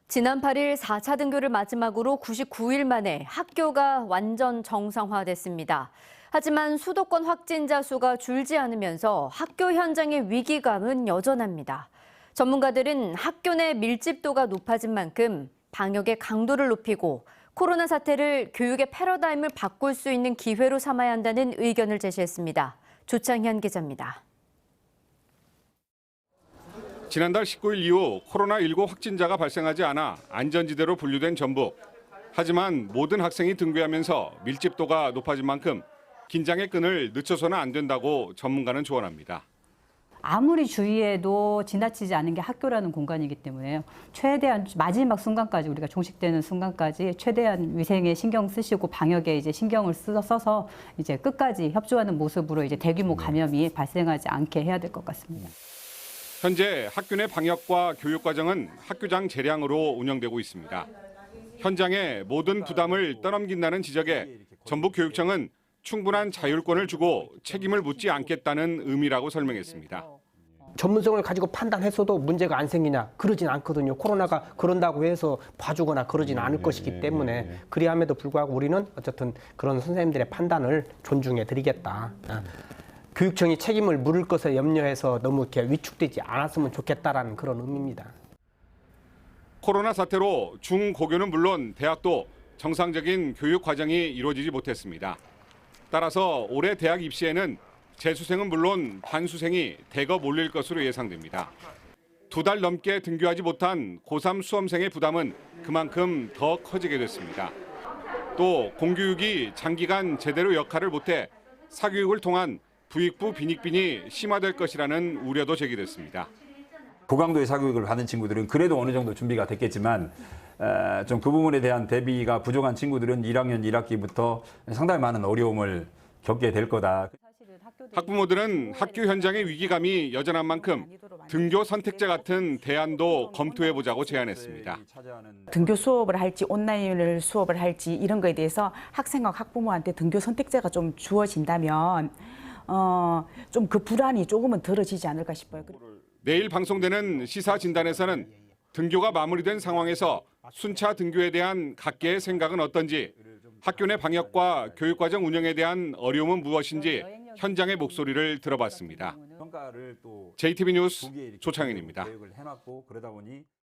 지난 8일 4차 등교를 마지막으로 99일 만에 학교가 완전 정상화됐습니다. 하지만 수도권 확진자 수가 줄지 않으면서 학교 현장의 위기감은 여전합니다. 전문가들은 학교 내 밀집도가 높아진 만큼 방역의 강도를 높이고 코로나 사태를 교육의 패러다임을 바꿀 수 있는 기회로 삼아야 한다는 의견을 제시했습니다. 조창현 기자입니다. 지난달 19일 이후 코로나19 확진자가 발생하지 않아 안전지대로 분류된 전북. 하지만 모든 학생이 등교하면서 밀집도가 높아진 만큼 긴장의 끈을 늦춰서는 안 된다고 전문가는 조언합니다. 아무리 주의해도 지나치지 않은 게 학교라는 공간이기 때문에 최대한 마지막 순간까지 우리가 종식되는 순간까지 최대한 위생에 신경 쓰시고 방역에 이제 신경을 써서 이제 끝까지 협조하는 모습으로 이제 대규모 감염이 발생하지 않게 해야 될 것 같습니다. 현재 학교 내 방역과 교육 과정은 학교장 재량으로 운영되고 있습니다. 현장에 모든 부담을 떠넘긴다는 지적에 전북교육청은 충분한 자율권을 주고 책임을 묻지 않겠다는 의미라고 설명했습니다. 전문성을 가지고 판단했어도 문제가 안 생기냐? 그러진 않거든요. 코로나가 그런다고 해서 봐주거나 그러진 않을 것이기 때문에 그리함에도 불구하고 우리는 어쨌든 그런 선생님들의 판단을 존중해 드리겠다. 교육청이 책임을 물을 것을 염려해서 너무 이렇게 위축되지 않았으면 좋겠다라는 그런 의미입니다. 코로나 사태로 중고교는 물론 대학도 정상적인 교육 과정이 이루어지지 못했습니다. 따라서 올해 대학 입시에는 재수생은 물론 반수생이 대거 몰릴 것으로 예상됩니다. 2달 넘게 등교하지 못한 고3 수험생의 부담은 그만큼 더 커지게 됐습니다. 또 공교육이 장기간 제대로 역할을 못해 사교육을 통한 부익부 빈익빈이 심화될 것이라는 우려도 제기됐습니다. 고강도의 사교육을 받은 친구들은 그래도 어느 정도 준비가 됐겠지만 좀 그 부분에 대한 대비가 부족한 친구들은 1학년 1학기부터 상당히 많은 어려움을 겪게 될 거다. 학부모들은 학교 현장의 위기감이 여전한 만큼 등교 선택제 같은 대안도 검토해보자고 제안했습니다. 등교 수업을 할지 온라인 수업을 할지 이런 거에 대해서 학생과 학부모한테 등교 선택제가 좀 주어진다면 좀 그 불안이 조금은 덜어지지 않을까 싶어요. 내일 방송되는 시사진단에서는 등교가 마무리된 상황에서 순차 등교에 대한 각계의 생각은 어떤지, 학교 내 방역과 교육과정 운영에 대한 어려움은 무엇인지 현장의 목소리를 들어봤습니다. JTB 뉴스 조창현입니다.